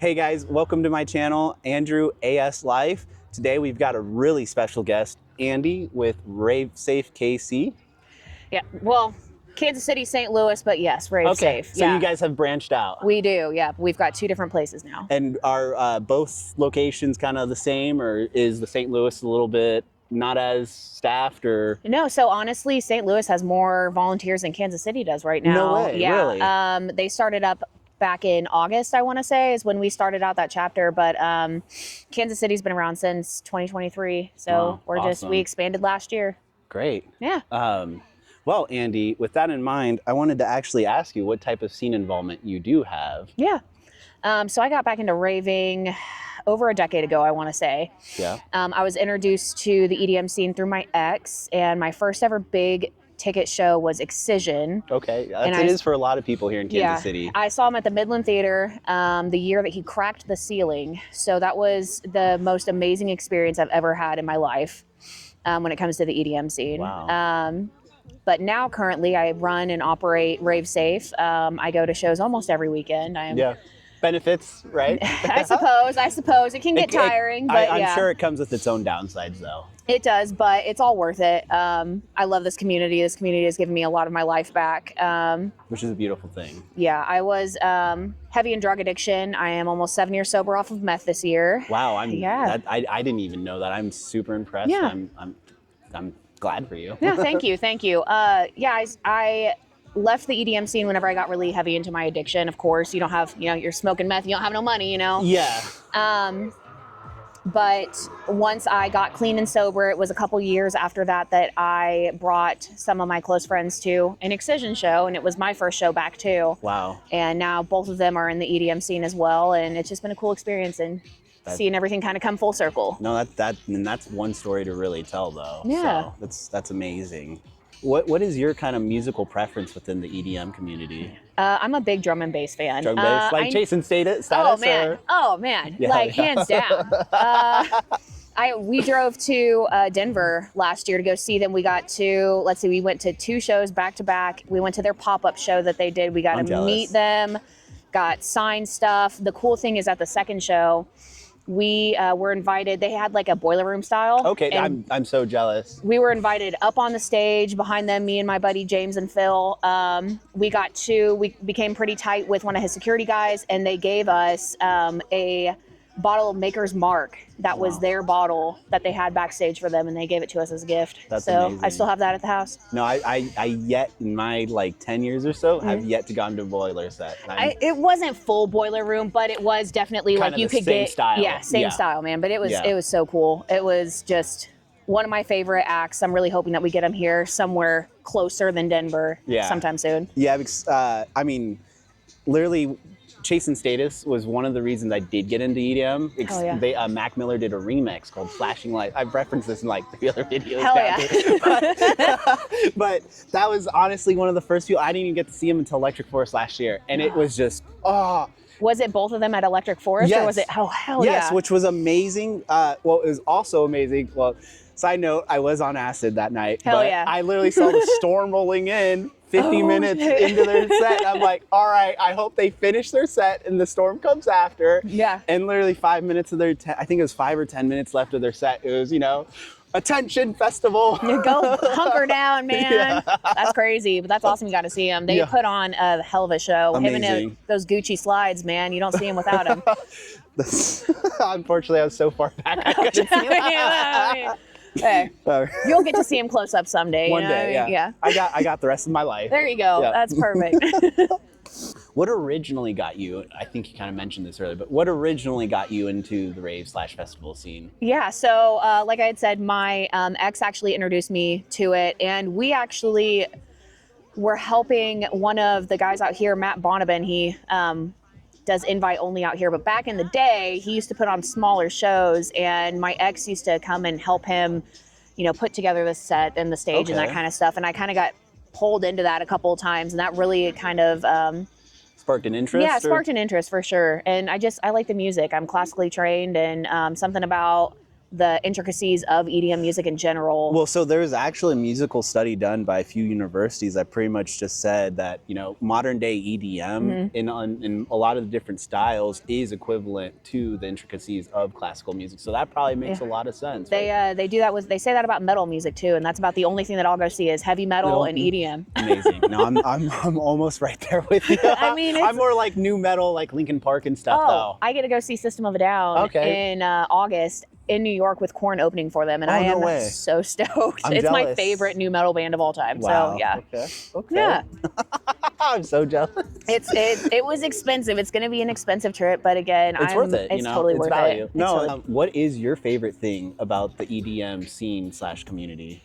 Hey guys, welcome to my channel, Andrew AS Life. Today we've got a really special guest, Andy with Rave Safe KC. Yeah, well, Kansas City, St. Louis, but yes, Rave Safe. So you guys have branched out. We do, yeah. We've got 2 different places now. And are both locations kind of the same, or is the St. Louis a little bit not as staffed, or? No, so honestly, St. Louis has more volunteers than Kansas City does right now. No way, yeah. really? They started up back in August, I want to say, is when we started out that chapter. But Kansas City's been around since 2023. So Wow, we expanded last year. Great. Yeah. Well, Andy, with that in mind, I wanted to actually ask you what type of scene involvement you do have. Yeah. So I got back into raving over a decade ago, I want to say. Yeah. I was introduced to the EDM scene through my ex, and my first ever big ticket show was Excision. Okay, it is for a lot of people here in Kansas City. I saw him at the Midland Theater the year that he cracked the ceiling. So that was the most amazing experience I've ever had in my life when it comes to the EDM scene. Wow. But now currently I run and operate Rave Safe. I go to shows almost every weekend. Benefits, right? I suppose. It can get tiring, but I'm sure it comes with its own downsides, though. It does, but it's all worth it. I love this community. This community has given me a lot of my life back. Which is a beautiful thing. Yeah, I was heavy in drug addiction. I am almost 7 years sober off of meth this year. Wow, I didn't even know that. I'm super impressed. Yeah. I'm glad for you. Yeah, thank you. I left the EDM scene whenever I got really heavy into my addiction. Of course, you don't have, you're smoking meth, you don't have no money, Yeah. But once I got clean and sober, it was a couple years after that I brought some of my close friends to an Excision show, and it was my first show back too. Wow. And now both of them are in the EDM scene as well, and it's just been a cool experience and seeing everything kind of come full circle. No, that's one story to really tell, though. Yeah. So that's amazing. What is your kind of musical preference within the EDM community? I'm a big drum and bass fan. Drum and bass, like Chasing Status? Oh man, hands down. We drove to Denver last year to go see them. We went to 2 shows back to back. We went to their pop-up show that they did. We got to meet them, got signed stuff. The cool thing is at the second show, we were invited. They had like a boiler room style. Okay, I'm so jealous. We were invited up on the stage behind them, me and my buddy James and Phil. We became pretty tight with one of his security guys, and they gave us a bottle of Maker's Mark. That was their bottle that they had backstage for them, and they gave it to us as a gift. That's so amazing. I still have that at the house. No, I yet in my 10 years or so have yet to go to a boiler set. It wasn't full boiler room, but it was definitely kind like you of the could same get style. Same style, man. But it was so cool. It was just one of my favorite acts. I'm really hoping that we get them here somewhere closer than Denver sometime soon. Yeah, because, literally Chasing Status was one of the reasons I did get into EDM. Mac Miller did a remix called Flashing Light. I've referenced this in 3 other videos. But that was honestly one of the first people. I didn't even get to see him until Electric Forest last year. And it was just, Was it both of them at Electric Forest? Yes. Or was it, Yes, which was amazing. It was also amazing. Well, side note, I was on acid that night. I literally saw the storm rolling in 50 minutes into their set. I'm like, all right, I hope they finish their set and the storm comes after. Yeah. And literally 5 minutes of I think it was 5 or 10 minutes left of their set. It was, attention festival. Go hunker down, man. Yeah. That's crazy, but that's awesome. You got to see them. They put on a hell of a show. Amazing. Him and those Gucci slides, man. You don't see him without him. Unfortunately, I was so far back I couldn't see that. Hey, you'll get to see him close up someday. One day, yeah. I got the rest of my life. There you go. Yeah. That's perfect. What originally got you, I think you kind of mentioned this earlier, but what originally got you into the rave/festival scene? Yeah, so like I had said, my ex actually introduced me to it, and we actually were helping one of the guys out here, Matt Bonabin. He does invite only out here, but back in the day, he used to put on smaller shows, and my ex used to come and help him, put together the set and the stage and that kind of stuff, and I kind of got pulled into that a couple of times, and that really kind of sparked an interest? Yeah, sparked an interest for sure. And I like the music. I'm classically trained, and something about the intricacies of EDM music in general. Well, so there's actually a musical study done by a few universities that pretty much just said that, you know, modern day EDM in a lot of the different styles is equivalent to the intricacies of classical music. So that probably makes a lot of sense. They do that they say that about metal music too, and that's about the only thing that I'll go see is heavy metal and EDM. Amazing. No, I'm almost right there with you. I mean, I'm more like new metal, like Linkin Park and stuff though. I get to go see System of a Down in August in New York with Korn opening for them, and I am so stoked. It's jealous. My favorite new metal band of all time. Wow. So yeah. Okay. Yeah. I'm so jealous. It was expensive. It's going to be an expensive trip, but again, it's worth it. It's totally worth value. it. No, what is your favorite thing about the EDM scene / community?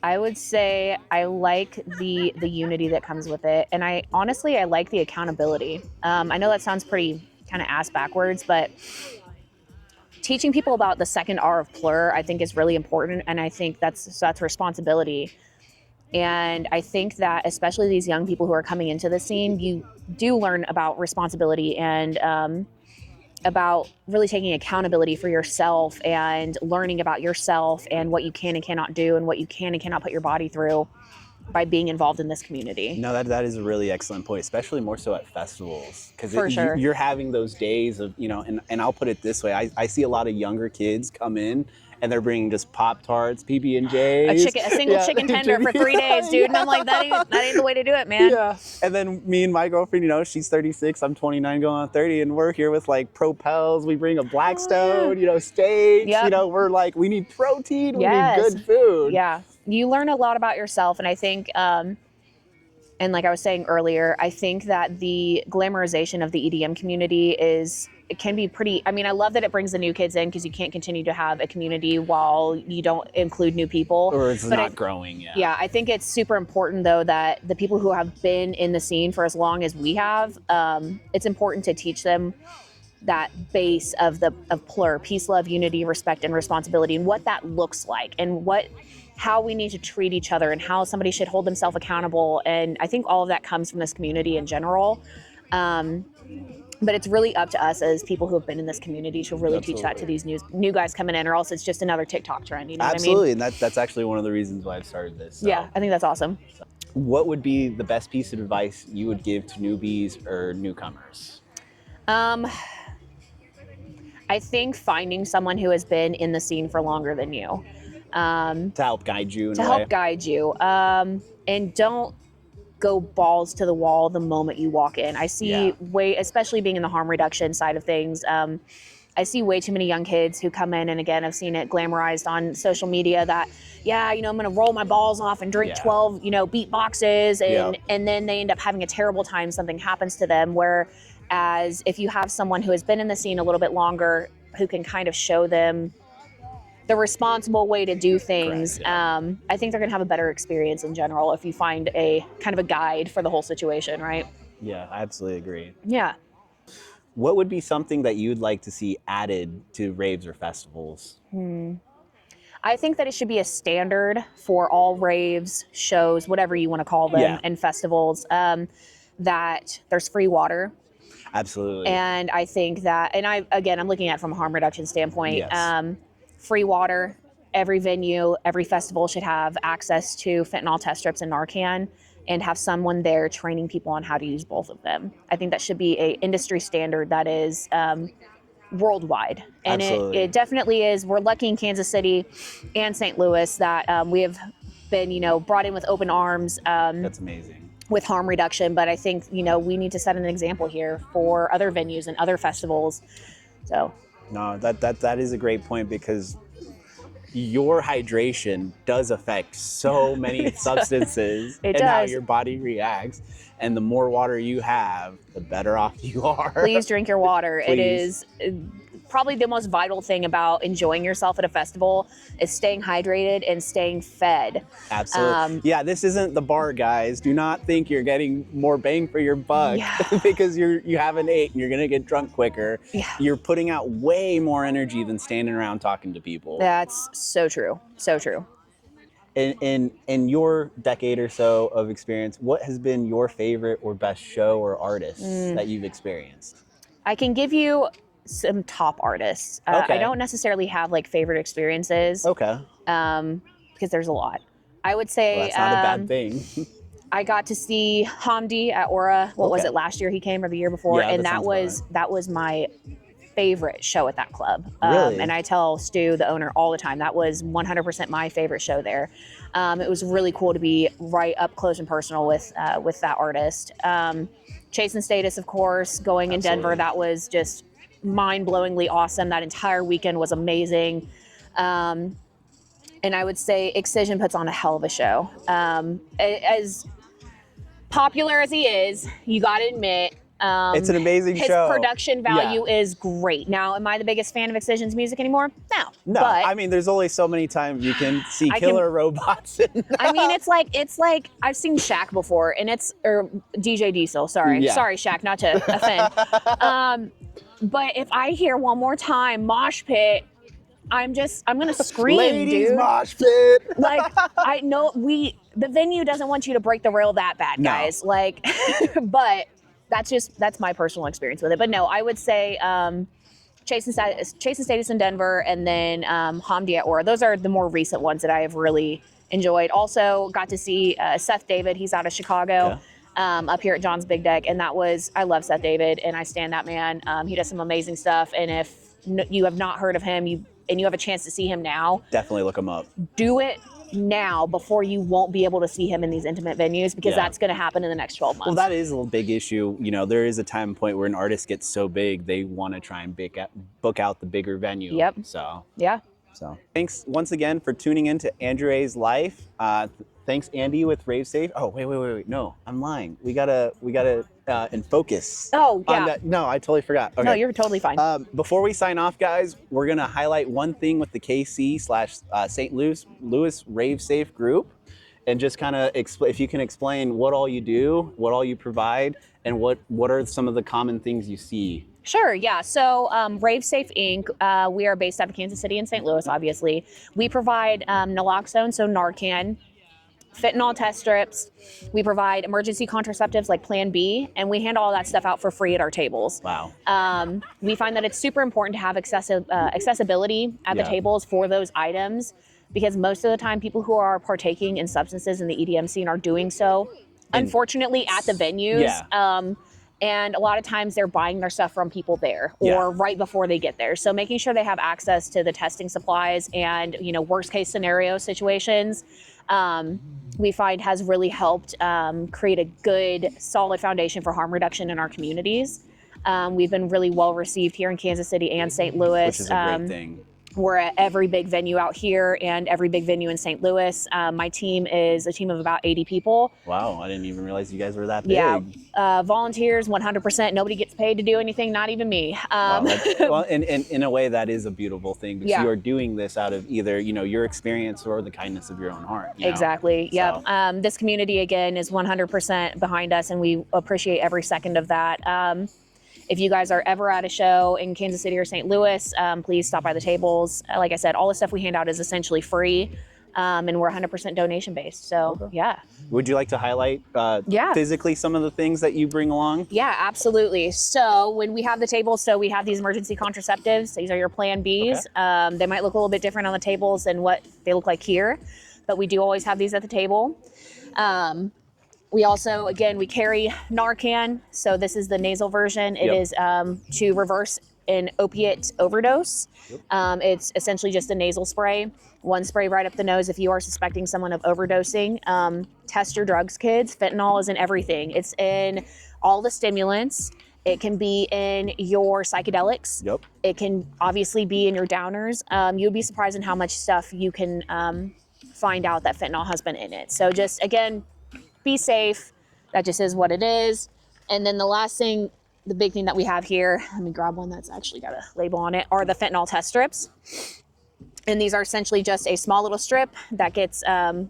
I would say I like the unity that comes with it, and I honestly like the accountability. I know that sounds pretty kind of ass backwards, but teaching people about the second R of plur, I think, is really important, and I think that's responsibility. And I think that especially these young people who are coming into the scene, you do learn about responsibility and about really taking accountability for yourself and learning about yourself and what you can and cannot do and what you can and cannot put your body through by being involved in this community. No, that is a really excellent point, especially more so at festivals. Because sure. You're having those days of, you know, and I'll put it this way, I see a lot of younger kids come in and they're bringing just Pop-Tarts, PB&Js. A single chicken tender for 3 days, dude. And I'm like, that ain't the way to do it, man. Yeah. And then me and my girlfriend, you know, she's 36, I'm 29 going on 30, and we're here with like Propels. We bring a Blackstone, you know, steaks. You know, we're like, we need protein, we need good food. Yeah. You learn a lot about yourself, and I think, and like I was saying earlier, I think that the glamorization of the EDM community it can be pretty, I mean, I love that it brings the new kids in because you can't continue to have a community while you don't include new people. Or it's not growing, Yeah, I think it's super important, though, that the people who have been in the scene for as long as we have, it's important to teach them that base of plur, peace, love, unity, respect, and responsibility, and what that looks like, and how we need to treat each other, and how somebody should hold themselves accountable. And I think all of that comes from this community in general. But it's really up to us as people who have been in this community to really teach that to these new guys coming in, or else it's just another TikTok trend. You know what I mean? And that's actually one of the reasons why I've started this. So. Yeah, I think that's awesome. What would be the best piece of advice you would give to newbies or newcomers? I think finding someone who has been in the scene for longer than you. To help guide you. And don't go balls to the wall the moment you walk in. I see especially being in the harm reduction side of things, I see way too many young kids who come in, and again, I've seen it glamorized on social media that, I'm going to roll my balls off and drink 12, beat boxes, and then they end up having a terrible time. Something happens to them, whereas if you have someone who has been in the scene a little bit longer, who can kind of show them the responsible way to do things, I think they're going to have a better experience in general if you find a kind of a guide for the whole situation, right? Yeah, I absolutely agree. Yeah. What would be something that you'd like to see added to raves or festivals? I think that it should be a standard for all raves, shows, whatever you want to call them, and festivals, that there's free water. Absolutely. And I think that, and I'm looking at it from a harm reduction standpoint. Free water, every venue, every festival should have access to fentanyl test strips and Narcan, and have someone there training people on how to use both of them. I think that should be an industry standard that is worldwide. And it definitely is. We're lucky in Kansas City and St. Louis that we have been, brought in with open arms. That's amazing. With harm reduction. But I think, we need to set an example here for other venues and other festivals. So. No, that is a great point, because your hydration does affect so many substances and how your body reacts. And the more water you have, the better off you are. Please drink your water. It is probably the most vital thing about enjoying yourself at a festival is staying hydrated and staying fed. Absolutely. This isn't the bar, guys. Do not think you're getting more bang for your buck because you haven't ate and you're going to get drunk quicker. You're putting out way more energy than standing around talking to people. That's so true. So true. In your decade or so of experience, what has been your favorite or best show or artist that you've experienced? I can give you some top artists. I don't necessarily have like favorite experiences. Okay. Because there's a lot. I would say that's not a bad thing. I got to see Hamdi at Aura. What was it, last year he came or the year before? Yeah, and that was my favorite show at that club. Really? And I tell Stu, the owner, all the time, that was 100% my favorite show there. It was really cool to be right up close and personal with that artist. Chase and Status, of course, going in Denver, that was just mind-blowingly awesome. That entire weekend was amazing. And I would say Excision puts on a hell of a show. As popular as he is, you got to admit, it's an amazing show. His production value is great. Now, am I the biggest fan of Excision's music anymore? No. No, but I mean, there's only so many times you can see killer robots. I mean, it's like I've seen Shaq before, and or DJ Diesel. Sorry, Shaq, not to offend. But if I hear one more time mosh pit, I'm gonna scream, Ladies, dude. mosh pit. Like, I know the venue doesn't want you to break the rail that bad, guys. No. Like, but that's my personal experience with it. But no, I would say Chase and Status in Denver, and then Hamdi at Aura. Those are the more recent ones that I have really enjoyed. Also got to see Seth David. He's out of Chicago. Up here at John's Big Deck, and I love Seth David, and I stand that man. He does some amazing stuff, and if you have not heard of him, and you have a chance to see him now, definitely look him up. Do it now before you won't be able to see him in these intimate venues, because that's going to happen in the next 12 months. Well, that is a big issue. You know, there is a time and point where an artist gets so big, they want to try and book out the bigger venue. Yep. So, yeah. So, thanks once again for tuning in to Andrew A's Life. Thanks, Andy, with Rave Safe. Oh, wait. No, I'm lying. We gotta and focus. Oh, yeah. No, I totally forgot. Okay. No, you're totally fine. Before we sign off, guys, we're gonna highlight one thing with the KC/St. Louis Rave Safe group, and just kind of if you can explain what all you do, what all you provide, and what are some of the common things you see. Sure, yeah. So Rave Safe Inc., we are based out of Kansas City and St. Louis, obviously. We provide naloxone, so Narcan, fentanyl test strips. We provide emergency contraceptives like Plan B, and we hand all that stuff out for free at our tables. Wow. We find that it's super important to have accessibility at the tables for those items, because most of the time people who are partaking in substances in the EDM scene are doing so, unfortunately, at the venues. Yeah. And a lot of times they're buying their stuff from people there or right before they get there. So making sure they have access to the testing supplies and, worst case scenario situations, we find has really helped create a good, solid foundation for harm reduction in our communities. We've been really well received here in Kansas City and St. Louis. Which is a great thing. We're at every big venue out here and every big venue in St. Louis. My team is a team of about 80 people. Wow, I didn't even realize you guys were that big. Yeah, volunteers, 100%. Nobody gets paid to do anything, not even me. Well, in a way, that is a beautiful thing, because you are doing this out of either your experience or the kindness of your own heart. Exactly. Yep. So. This community again is 100% behind us, and we appreciate every second of that. If you guys are ever at a show in Kansas City or St. Louis, please stop by the tables. Like I said, all the stuff we hand out is essentially free, and we're 100% donation based. So, yeah. Would you like to highlight physically some of the things that you bring along? Yeah, absolutely. So when we have the tables, we have these emergency contraceptives. These are your Plan Bs. Okay. They might look a little bit different on the tables than what they look like here, but we do always have these at the table. We also, again, we carry Narcan. So this is the nasal version. It is to reverse an opiate overdose. It's essentially just a nasal spray. One spray right up the nose if you are suspecting someone of overdosing. Test your drugs, kids. Fentanyl is in everything. It's in all the stimulants. It can be in your psychedelics. Yep. It can obviously be in your downers. You'd be surprised in how much stuff you can find out that fentanyl has been in it. So just, again, be safe. That just is what it is. And then the last thing, the big thing that we have here, let me grab one that's actually got a label on it, are the fentanyl test strips. And these are essentially just a small little strip that gets,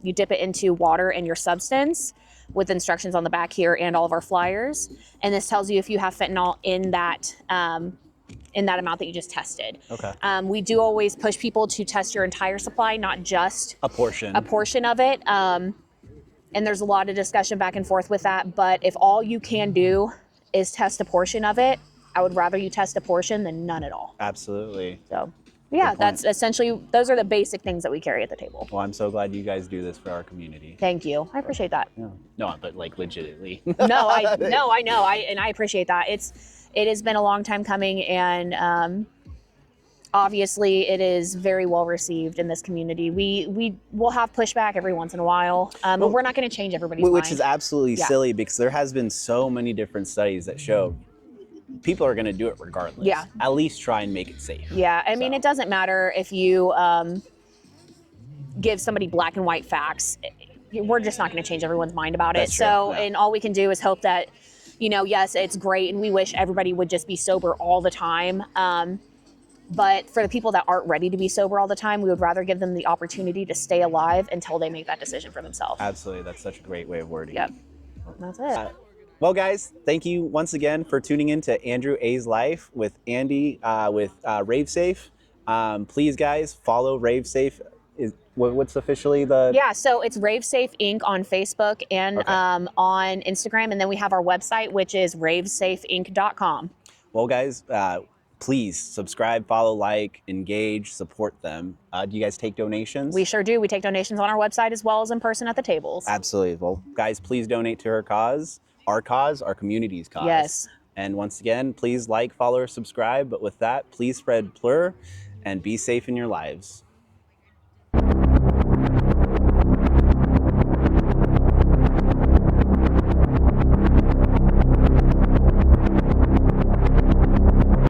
you dip it into water and your substance, with instructions on the back here and all of our flyers. And this tells you if you have fentanyl in that amount that you just tested. Okay. We do always push people to test your entire supply, not just a portion of it. And there's a lot of discussion back and forth with that. But if all you can do is test a portion of it, I would rather you test a portion than none at all. Absolutely. So yeah, that's essentially, those are the basic things that we carry at the table. Well, I'm so glad you guys do this for our community. Thank you. I appreciate that. Yeah. No, but like legitimately. No, I know. And I appreciate that. It has been a long time coming, and obviously it is very well received in this community. We will have pushback every once in a while, but we're not going to change everybody's mind. Which is absolutely silly, because there has been so many different studies that show people are going to do it regardless. Yeah. At least try and make it safe. Yeah. I mean, it doesn't matter if you give somebody black and white facts. We're just not going to change everyone's mind about it. So, and all we can do is hope that, you know, yes, it's great, and we wish everybody would just be sober all the time. But for the people that aren't ready to be sober all the time, we would rather give them the opportunity to stay alive until they make that decision for themselves. Absolutely. That's such a great way of wording it. Yep. That's it. Well, guys, thank you once again for tuning in to Andrew A's Life with Andi with Rave Safe. Please, guys, follow Rave Safe. What's officially the... Yeah, so it's Rave Safe Inc. on Facebook and on Instagram. And then we have our website, which is ravesafeinc.com. Well, guys, please subscribe, follow, like, engage, support them. Do you guys take donations? We sure do. We take donations on our website as well as in person at the tables. Absolutely. Well, guys, please donate to her cause, our community's cause. Yes. And once again, please like, follow, or subscribe. But with that, please spread plur and be safe in your lives.